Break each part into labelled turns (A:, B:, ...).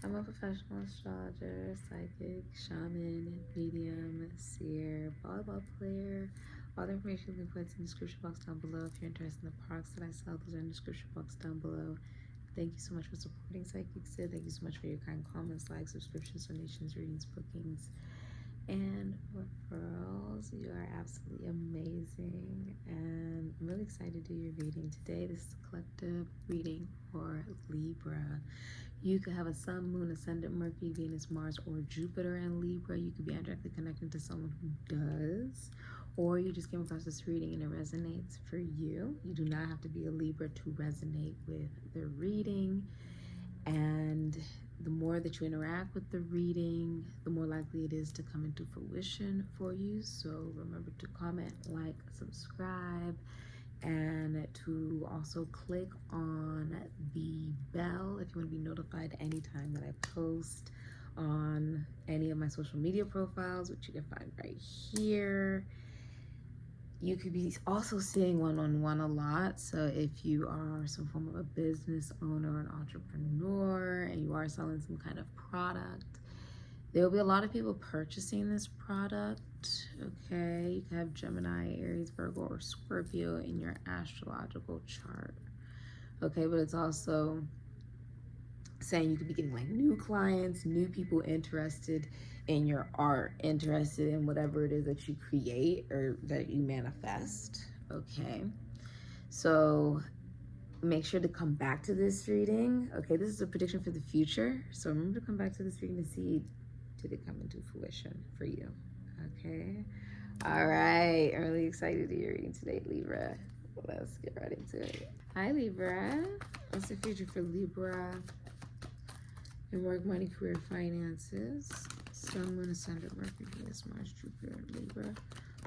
A: I'm a professional astrologer, psychic, shaman, medium, seer, volleyball player. All the information will be put in the description box down below. If you're interested in the products that I sell, those are in the description box down below. Thank you so much for supporting SIKIKSYD. Thank you so much for your kind comments, likes, subscriptions, donations, readings, bookings, and referrals. You are absolutely amazing, and I'm really excited to do your reading today. This is a collective reading for Libra. You could have a sun, moon, ascendant, Mercury, Venus, Mars, or Jupiter in Libra. You could be directly connected to someone who does, or you just came across this reading and it resonates for you. You do not have to be a Libra to resonate with the reading. And the more that you interact with the reading, the more likely it is to come into fruition for you. So remember to comment, like, subscribe, and to also click on the bell if you want to be notified anytime that I post on any of my social media profiles, which you can find right here. You could be also seeing one-on-one a lot. So if you are some form of a business owner, an entrepreneur, and you are selling some kind of product, there will be a lot of people purchasing this product, okay? You can have Gemini, Aries, Virgo, or Scorpio in your astrological chart, okay? But it's also saying you could be getting like new clients, new people interested in your art, interested in whatever it is that you create or that you manifest, okay? So make sure to come back to this reading, okay? This is a prediction for the future. So remember to come back to this reading to see, did it come into fruition for you, okay? All right, I'm really excited to do your reading today, Libra. Let's get right into it. Hi, Libra. What's the future for Libra in work, money, career, finances? Sun, Moon, Ascendant, Mercury, Venus, Mars, Jupiter, Libra.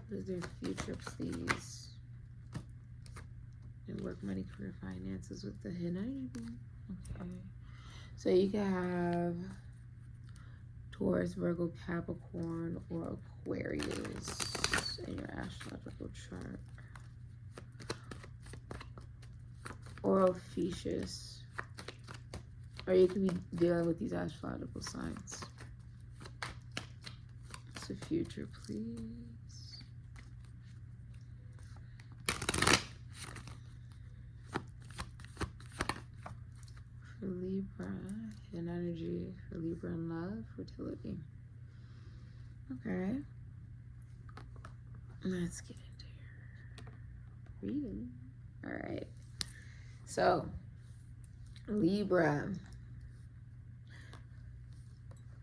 A: What is their future, please? In work, money, career, finances with the hidden. Okay. So you can have Taurus, Virgo, Capricorn, or Aquarius in your astrological chart. Or Ophiuchus. Or you could be dealing with these astrological signs. What's the future, please? For Libra, hidden energy for Libra in love, fertility. Okay. Let's get into your reading. All right. So, Libra.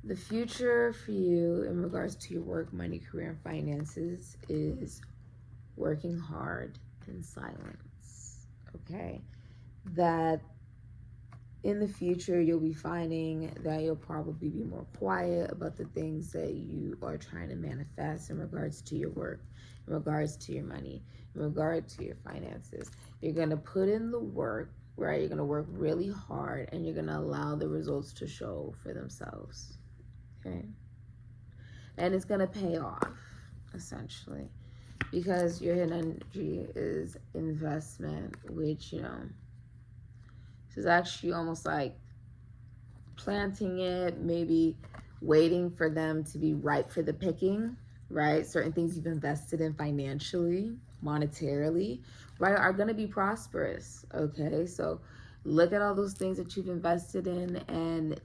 A: The future for you in regards to your work, money, career, and finances is working hard in silence, okay? That in the future, you'll be finding that you'll probably be more quiet about the things that you are trying to manifest in regards to your work, in regards to your money, in regard to your finances. You're gonna put in the work, right? You're gonna work really hard and you're gonna allow the results to show for themselves, okay? And it's gonna pay off, essentially, because your hidden energy is investment, which, you know, this is actually almost like planting it, maybe waiting for them to be ripe for the picking, right? Certain things you've invested in financially, monetarily, right, are gonna be prosperous, okay? So look at all those things that you've invested in and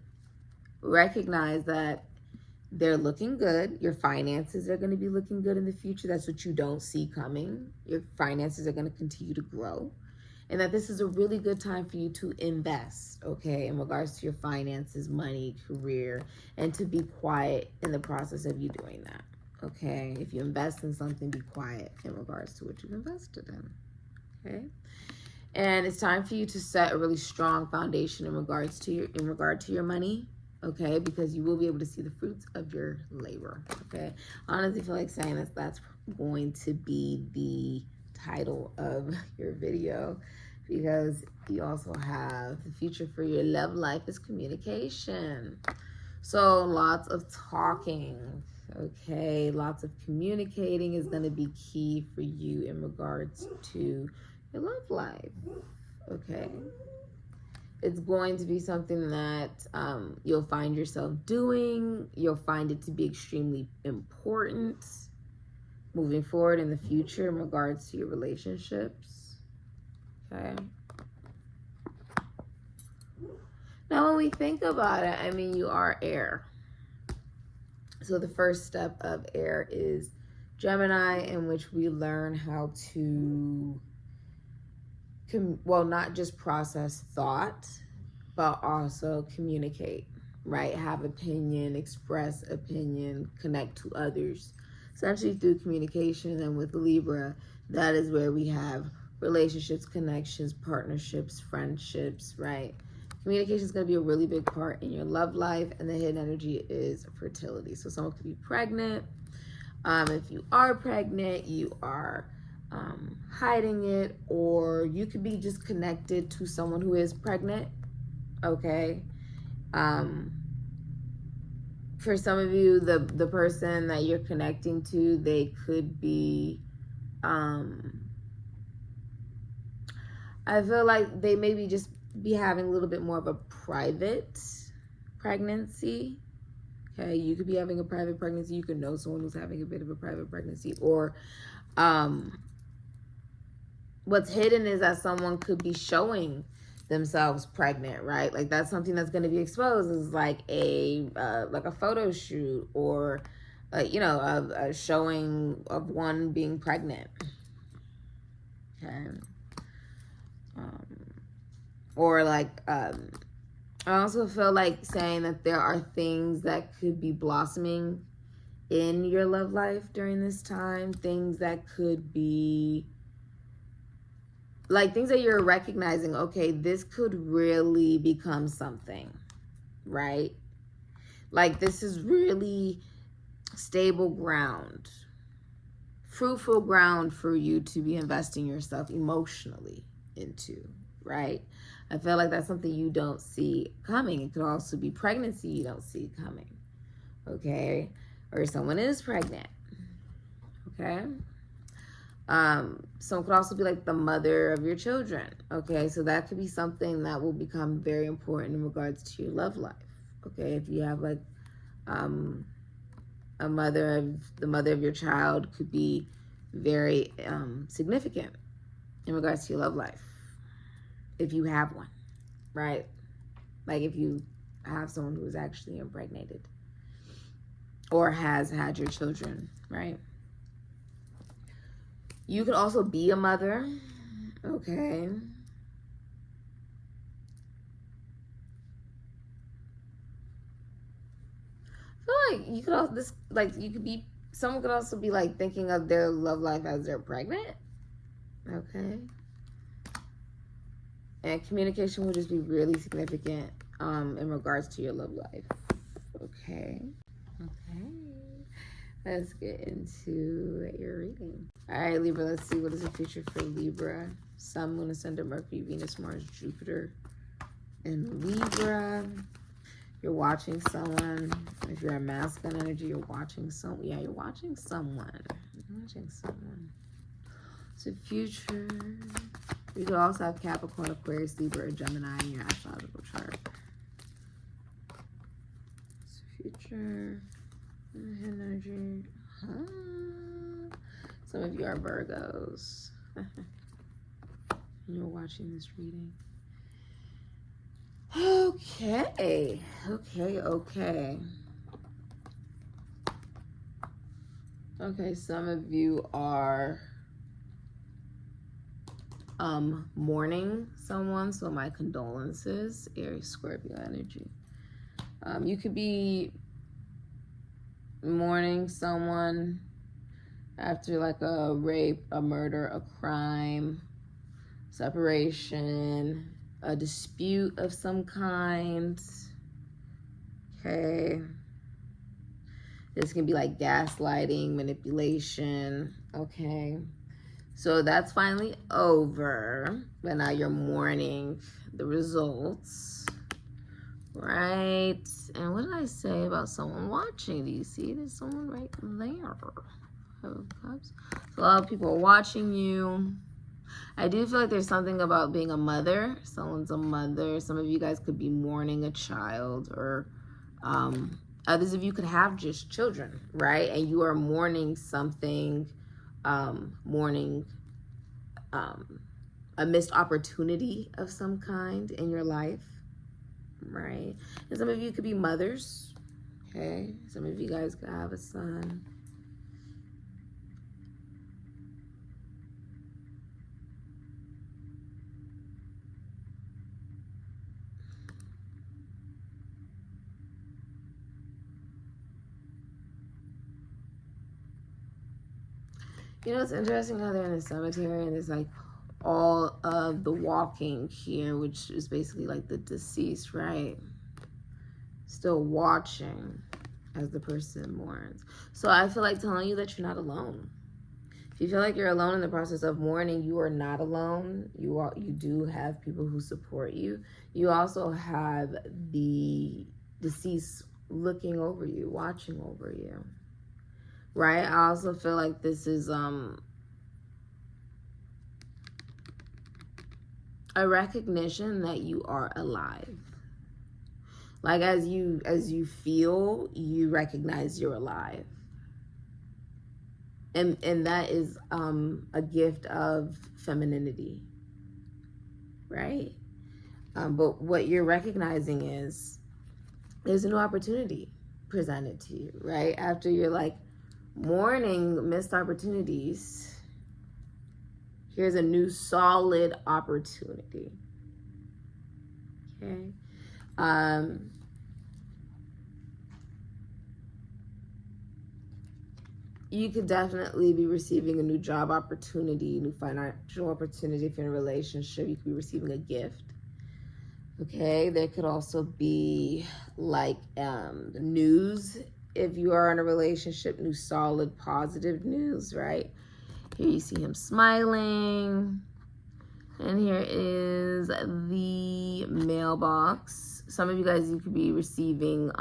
A: recognize that they're looking good. Your finances are gonna be looking good in the future. That's what you don't see coming. Your finances are gonna continue to grow. And that this is a really good time for you to invest, okay, in regards to your finances, money, career, and to be quiet in the process of you doing that, okay? If you invest in something, be quiet in regards to what you've invested in, okay? And it's time for you to set a really strong foundation in regard to your money, okay? Because you will be able to see the fruits of your labor, okay? I honestly feel like saying that's going to be the title of your video, because you also have the future for your love life is communication. So lots of talking, okay? Lots of communicating is going to be key for you in regards to your love life, okay? It's going to be something that you'll find yourself doing. You'll find it to be extremely important moving forward in the future in regards to your relationships. Okay. Now, when we think about it, I mean, you are air. So the first step of air is Gemini, in which we learn how to, well, not just process thought, but also communicate, right? Have opinion, express opinion, connect to others, essentially through communication. And with Libra, that is where we have relationships, connections, partnerships, friendships, right? Communication is going to be a really big part in your love life, and the hidden energy is fertility. So someone could be pregnant. If you are pregnant, you are hiding it, or you could be just connected to someone who is pregnant. Okay. For some of you, the person that you're connecting to, they could be, I feel like they maybe just be having a little bit more of a private pregnancy. Okay, you could be having a private pregnancy. You could know someone who's having a bit of a private pregnancy. Or what's hidden is that someone could be showing themselves pregnant, right? Like that's something that's going to be exposed, is like a photo shoot, or a showing of one being pregnant. Okay. Or like I also feel like saying that there are things that could be blossoming in your love life during this time. Things that could be like things that you're recognizing, okay, this could really become something, right? Like this is really stable ground, fruitful ground for you to be investing yourself emotionally into, right? I feel like that's something you don't see coming. It could also be pregnancy you don't see coming, okay? Or someone is pregnant, okay? Someone could also be like the mother of your children, okay? So that could be something that will become very important in regards to your love life, okay? If you have like the mother of your child could be very significant in regards to your love life, if you have one, right? Like if you have someone who is actually impregnated or has had your children, right? You could also be a mother, okay? I feel like you could also, someone could also be like thinking of their love life as they're pregnant, okay? And communication will just be really significant in regards to your love life, okay? Okay. Let's get into your reading. All right, Libra, let's see what is the future for Libra. Sun, Moon, Ascendant, Mercury, Venus, Mars, Jupiter, and Libra. You're watching someone. If you're a masculine energy, you're watching someone. Yeah, you're watching someone. You're watching someone. So future. You could also have Capricorn, Aquarius, Libra, or Gemini in your astrological chart. So future. Energy. Some of you are Virgos. You're watching this reading. Okay. Okay, some of you are mourning someone, so my condolences. Aries, Scorpio energy. You could be mourning someone after like a rape, a murder, a crime, separation, a dispute of some kind. Okay. This can be like gaslighting, manipulation. Okay. So that's finally over, but now you're mourning the results. Right, and what did I say about someone watching? Do you see there's someone right there? Five of Cups. So a lot of people are watching you. I do feel like there's something about being a mother. Someone's a mother. Some of you guys could be mourning a child, or others of you could have just children, right? And you are mourning something, mourning a missed opportunity of some kind in your life, right? And some of you could be mothers, okay? Some of you guys could have a son. You know, it's interesting how they're in the cemetery and there's like all of the walking here, which is basically like the deceased, right? Still watching as the person mourns. So I feel like telling you that you're not alone. If you feel like you're alone in the process of mourning, you are not alone. You do have people who support you. You also have the deceased looking over you, watching over you. Right? I also feel like this is a recognition that you are alive. Like as you feel, you recognize you're alive. And that is a gift of femininity. Right? But what you're recognizing is there's a new opportunity presented to you, right? After you're like mourning missed opportunities, here's a new solid opportunity. Okay. You could definitely be receiving a new job opportunity, new financial opportunity. If you're in a relationship, you could be receiving a gift. Okay, there could also be like news. If you are in a relationship, new solid positive news, right? Here you see him smiling. And here is the mailbox. Some of you guys, you could be receiving,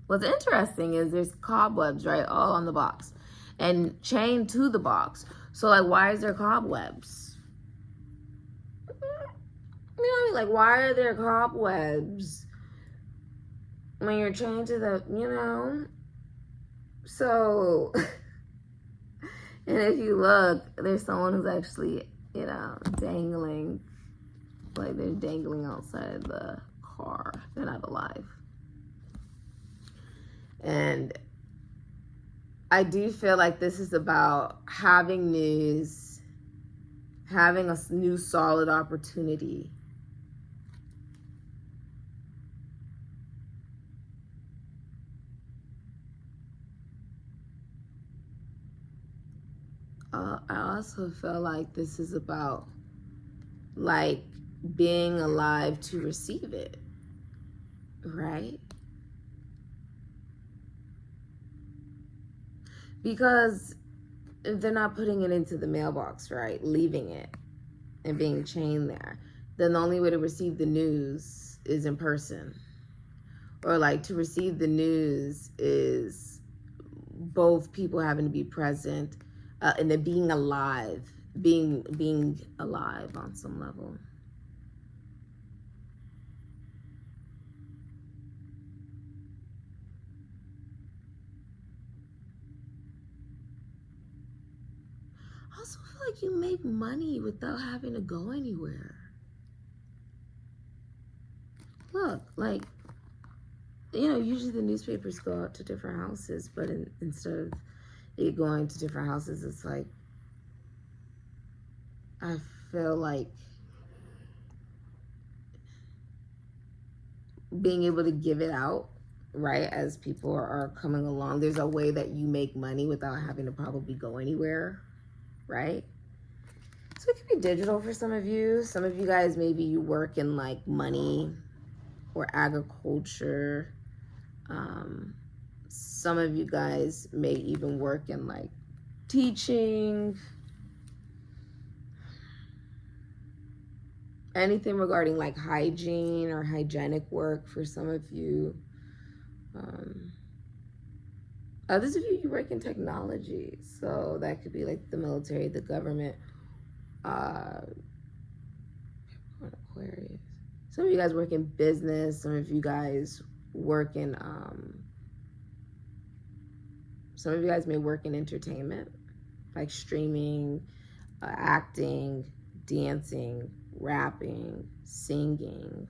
A: what's interesting is there's cobwebs, right? All on the box. And chained to the box. So like, why is there cobwebs? You know what I mean? Like, why are there cobwebs when you're chained to the, you know? So, and if you look, there's someone who's actually, you know, dangling. Like, they're dangling outside the car. They're not alive. And I do feel like this is about having news, having a new solid opportunity. I also feel like this is about like being alive to receive it, right? Because if they're not putting it into the mailbox, right, leaving it and being chained there, then the only way to receive the news is in person. Or like to receive the news is both people having to be present and then being alive, being alive on some level. I also feel like you make money without having to go anywhere. Look, like, you know, usually the newspapers go out to different houses, but instead of it going to different houses, it's like, I feel like being able to give it out, right, as people are coming along. There's a way that you make money without having to probably go anywhere, right? So it could be digital for some of you. Some of you guys, maybe you work in like money or agriculture. Some of you guys may even work in like teaching, anything regarding like hygiene or hygienic work for some of you. Others of you, you work in technology, so that could be like the military, the government,
B: Aquarius. Some of you guys work in business. Some of you guys work in, some of you guys may work in entertainment, like streaming, acting, dancing, rapping, singing,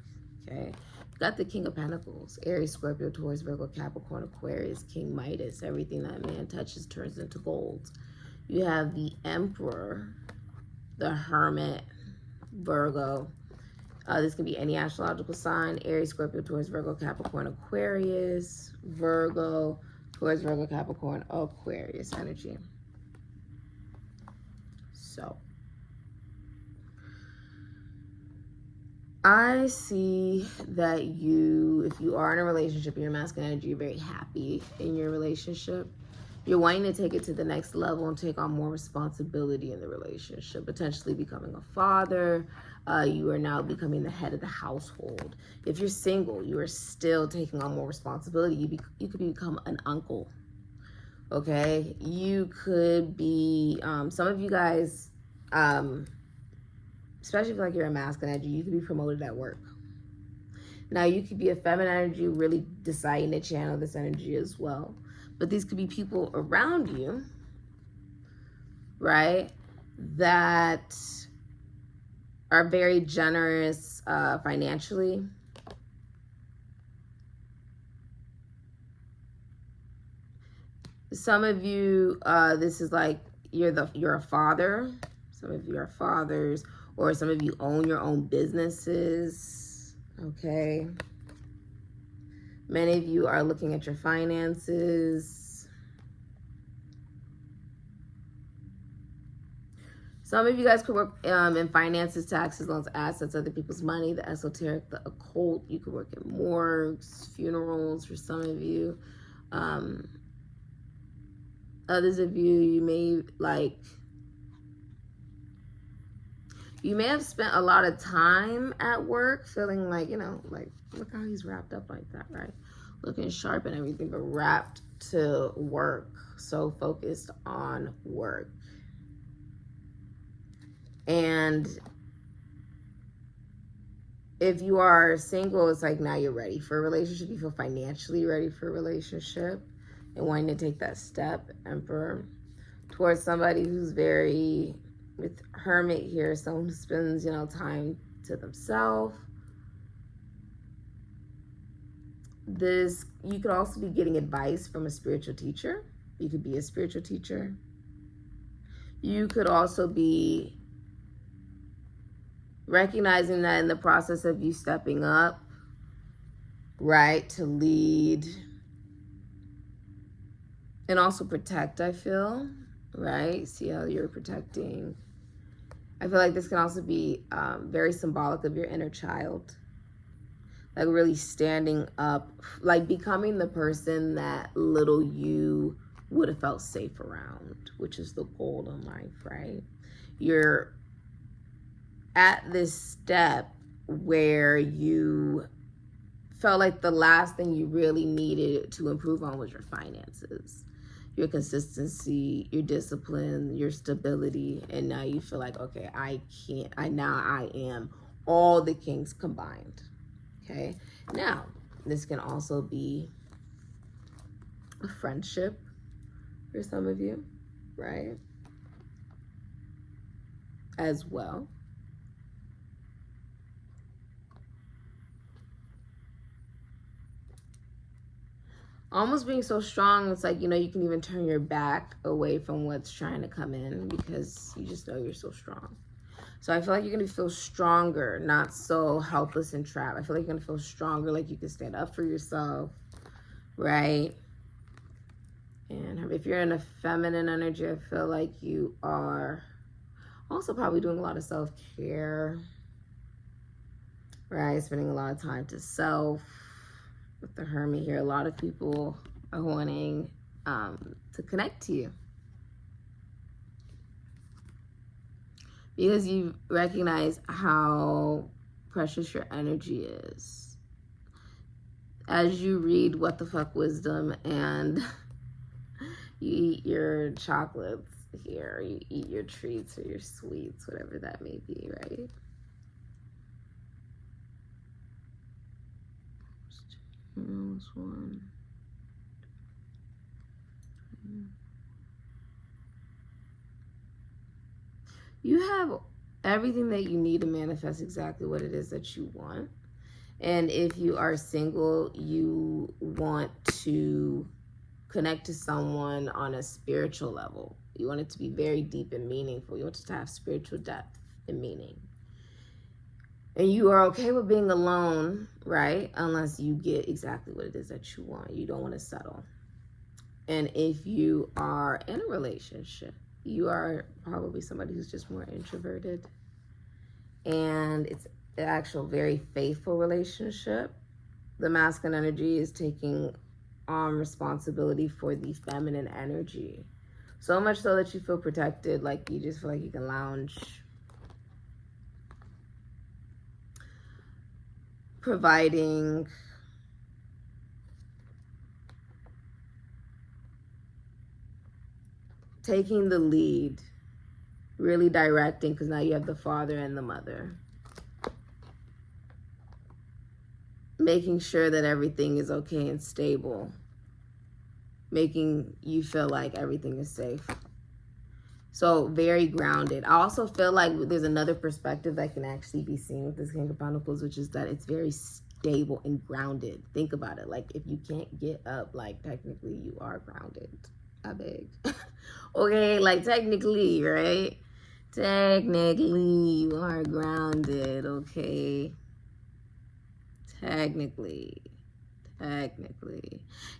B: okay? Got the King of Pentacles, Aries, Scorpio, Taurus, Virgo, Capricorn, Aquarius, King Midas. Everything that man touches turns into gold. You have the Emperor, the Hermit, Virgo. This can be any astrological sign, Aries, Scorpio, Taurus, Virgo, Capricorn, Aquarius, Virgo, Taurus, Virgo, Capricorn, Aquarius energy. So, I see that you, if you are in a relationship, you're masculine energy, you're very happy in your relationship. You're wanting to take it to the next level and take on more responsibility in the relationship, potentially becoming a father. You are now becoming the head of the household. If you're single, you are still taking on more responsibility. You could become an uncle, okay? You could be, some of you guys, especially if like you're a masculine energy, you could be promoted at work. Now, you could be a feminine energy, really deciding to channel this energy as well. But these could be people around you, right, that are very generous financially. Some of you, this is like you're a father. Some of you are fathers, or some of you own your own businesses, okay? Many of you are looking at your finances. Some of you guys could work in finances, taxes, loans, assets, other people's money, the esoteric, the occult. You could work in morgues, funerals for some of you. Others of you, you may have spent a lot of time at work feeling like, you know, like, look how he's wrapped up like that, right? Looking sharp and everything, but wrapped to work. So focused on work. And if you are single, it's like now you're ready for a relationship. You feel financially ready for a relationship and wanting to take that step, Emperor, towards somebody who's very, with Hermit here, someone who spends, you know, time to themselves. This, you could also be getting advice from a spiritual teacher. You could be a spiritual teacher. You could also be recognizing that in the process of you stepping up, right, to lead and also protect, I feel, right? See how you're protecting. I feel like this can also be very symbolic of your inner child. Like really standing up, like becoming the person that little you would have felt safe around, which is the goal in life, right? You're at this step where you felt like the last thing you really needed to improve on was your finances, your consistency, your discipline, your stability. And now you feel like, okay, I am all the kings combined. Okay. Now, this can also be a friendship for some of you, right? As well. Almost being so strong, it's like, you know, you can even turn your back away from what's trying to come in because you just know you're so strong. So I feel like you're going to feel stronger, not so helpless and trapped. I feel like you're going to feel stronger, like you can stand up for yourself, right? And if you're in a feminine energy, I feel like you are also probably doing a lot of self-care, right? Spending a lot of time to self. With the Hermit here, a lot of people are wanting to connect to you because you recognize how precious your energy is. As you read What the Fuck Wisdom and you eat your chocolates here. You eat your treats or your sweets, whatever that may be, right? This one. You have everything that you need to manifest exactly what it is that you want. And if you are single, you want to connect to someone on a spiritual level. You want it to be very deep and meaningful. You want it to have spiritual depth and meaning. And you are okay with being alone, right? Unless you get exactly what it is that you want. You don't want to settle. And if you are in a relationship, you are probably somebody who's just more introverted. And it's an actual very faithful relationship. The masculine energy is taking on responsibility for the feminine energy. So much so that you feel protected, like you just feel like you can lounge. Providing, taking the lead, really directing, because now you have the father and the mother. Making sure that everything is okay and stable. Making you feel like everything is safe. So very grounded. I also feel like there's another perspective that can actually be seen with this King of Pentacles, which is that it's very stable and grounded. Think about it. Like if you can't get up, like technically you are grounded. I beg. Okay, like technically, right? Technically you are grounded, okay? Technically. And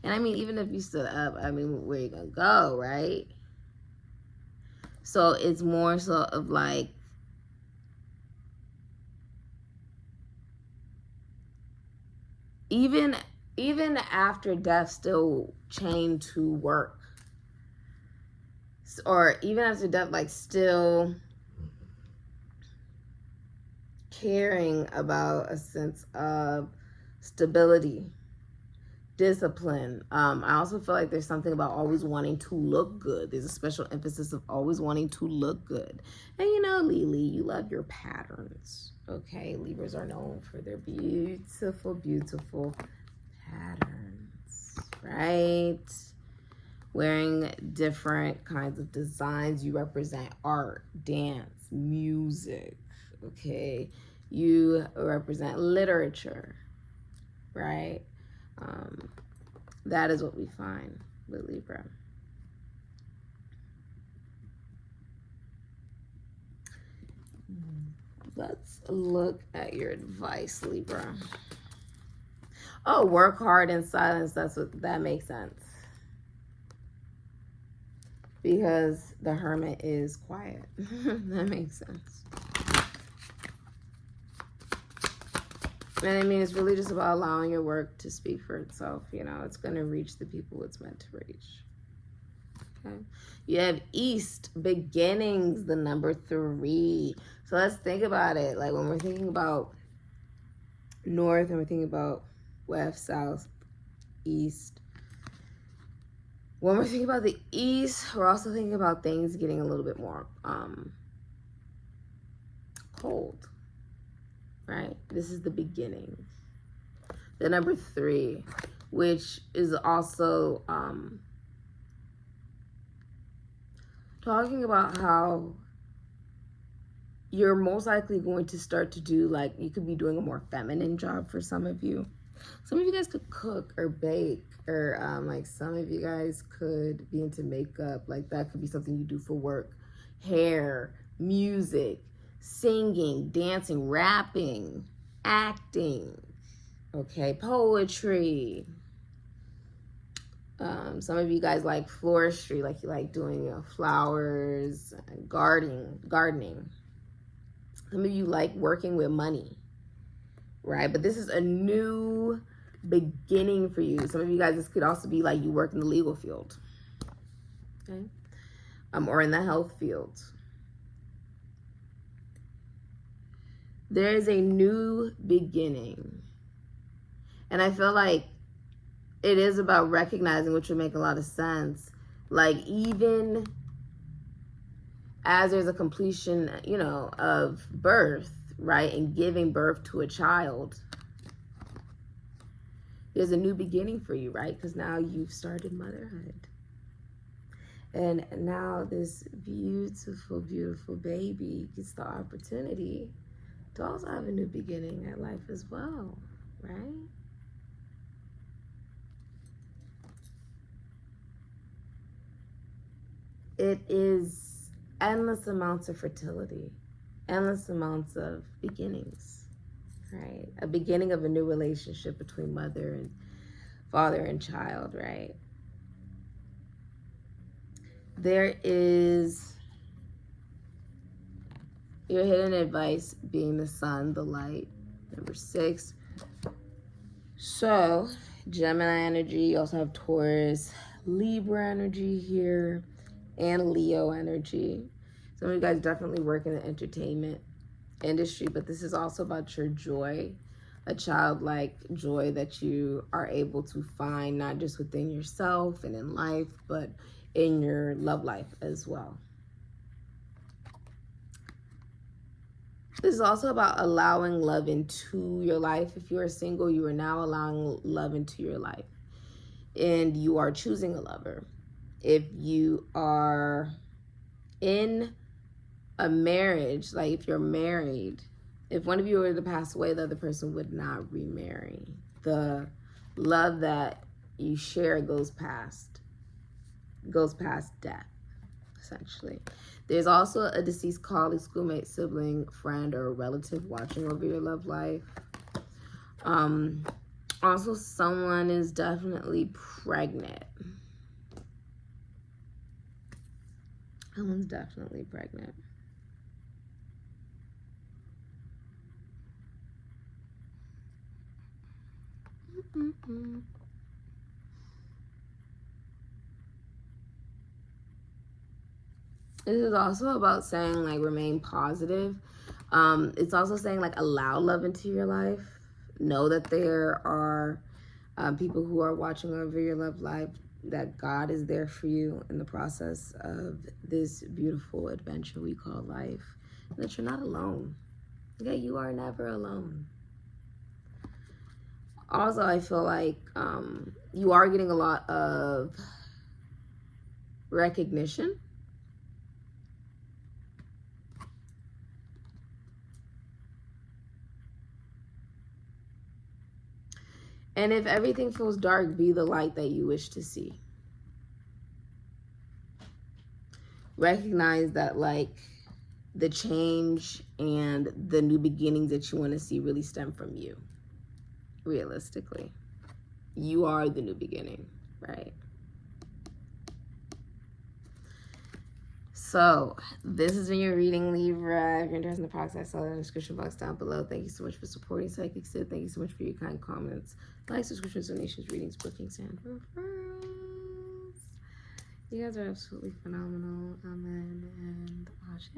B: I mean, even if you stood up, I mean, where you gonna go, right? So it's more so of like, even after death, still chained to work. Or even after death, like still caring about a sense of stability, discipline. I also feel like there's something about always wanting to look good. There's a special emphasis of always wanting to look good. And you know, Lily, you love your patterns. Okay, Libras are known for their beautiful, beautiful patterns, right? Wearing different kinds of designs. You represent art, dance, music, okay? You represent literature, right? That is what we find with Libra. Let's look at your advice, Libra. Oh, work hard in silence. That makes sense. Because the Hermit is quiet. That makes sense. And I mean, it's really just about allowing your work to speak for itself. You know, it's going to reach the people it's meant to reach. Okay. You have East, beginnings, the number 3. So let's think about it. Like when we're thinking about North and we're thinking about West, South, East. When we're thinking about the East, we're also thinking about things getting a little bit more cold. Right? This is the beginning. The number 3, which is also talking about how you're most likely going to start to do, like, you could be doing a more feminine job for some of you. Some of you guys could cook or bake, or like some of you guys could be into makeup. Like that could be something you do for work. Hair, music, singing, dancing, rapping, acting, okay, poetry. Some of you guys like floristry, like you like doing, you know, flowers, gardening. Some of you like working with money, right? But this is a new beginning for you. Some of you guys, this could also be like you work in the legal field, okay, or in the health field. There is a new beginning. And I feel like it is about recognizing, which would make a lot of sense. Like even as there's a completion, you know, of birth, right, and giving birth to a child, there's a new beginning for you, right? Because now you've started motherhood. And now this beautiful, beautiful baby gets the opportunity to also have a new beginning at life as well, right? It is endless amounts of fertility, endless amounts of beginnings, right? A beginning of a new relationship between mother and father and child, right? There is your hidden advice being the sun, the light. Number 6. So, Gemini energy. You also have Taurus, Libra energy here, and Leo energy. Some of you guys definitely work in the entertainment industry, but this is also about your joy, a childlike joy that you are able to find not just within yourself and in life, but in your love life as well. This is also about allowing love into your life. If you are single, you are now allowing love into your life, and you are choosing a lover. If you are in a marriage, like if you're married, if one of you were to pass away, the other person would not remarry. The love that you share goes past death, essentially. There's also a deceased colleague, schoolmate, sibling, friend, or relative watching over your love life. Also, someone is definitely pregnant. Someone's definitely pregnant. This is also about saying, like, remain positive. It's also saying, like, allow love into your life. Know that there are people who are watching over your love life, that God is there for you in the process of this beautiful adventure we call life, and that you're not alone. Yeah, you are never alone. Also, I feel like you are getting a lot of recognition. And if everything feels dark, be the light that you wish to see. Recognize that, like, the change and the new beginnings that you want to see really stem from you. Realistically, you are the new beginning, right? So this has been your reading, Libra. If you're interested in the products I sell in the description box down below. Thank you so much for supporting SIKIKSYD. Thank you so much for your kind comments, likes, subscriptions, donations, readings, bookings, and referrals. You guys are absolutely phenomenal. Amen and ashe.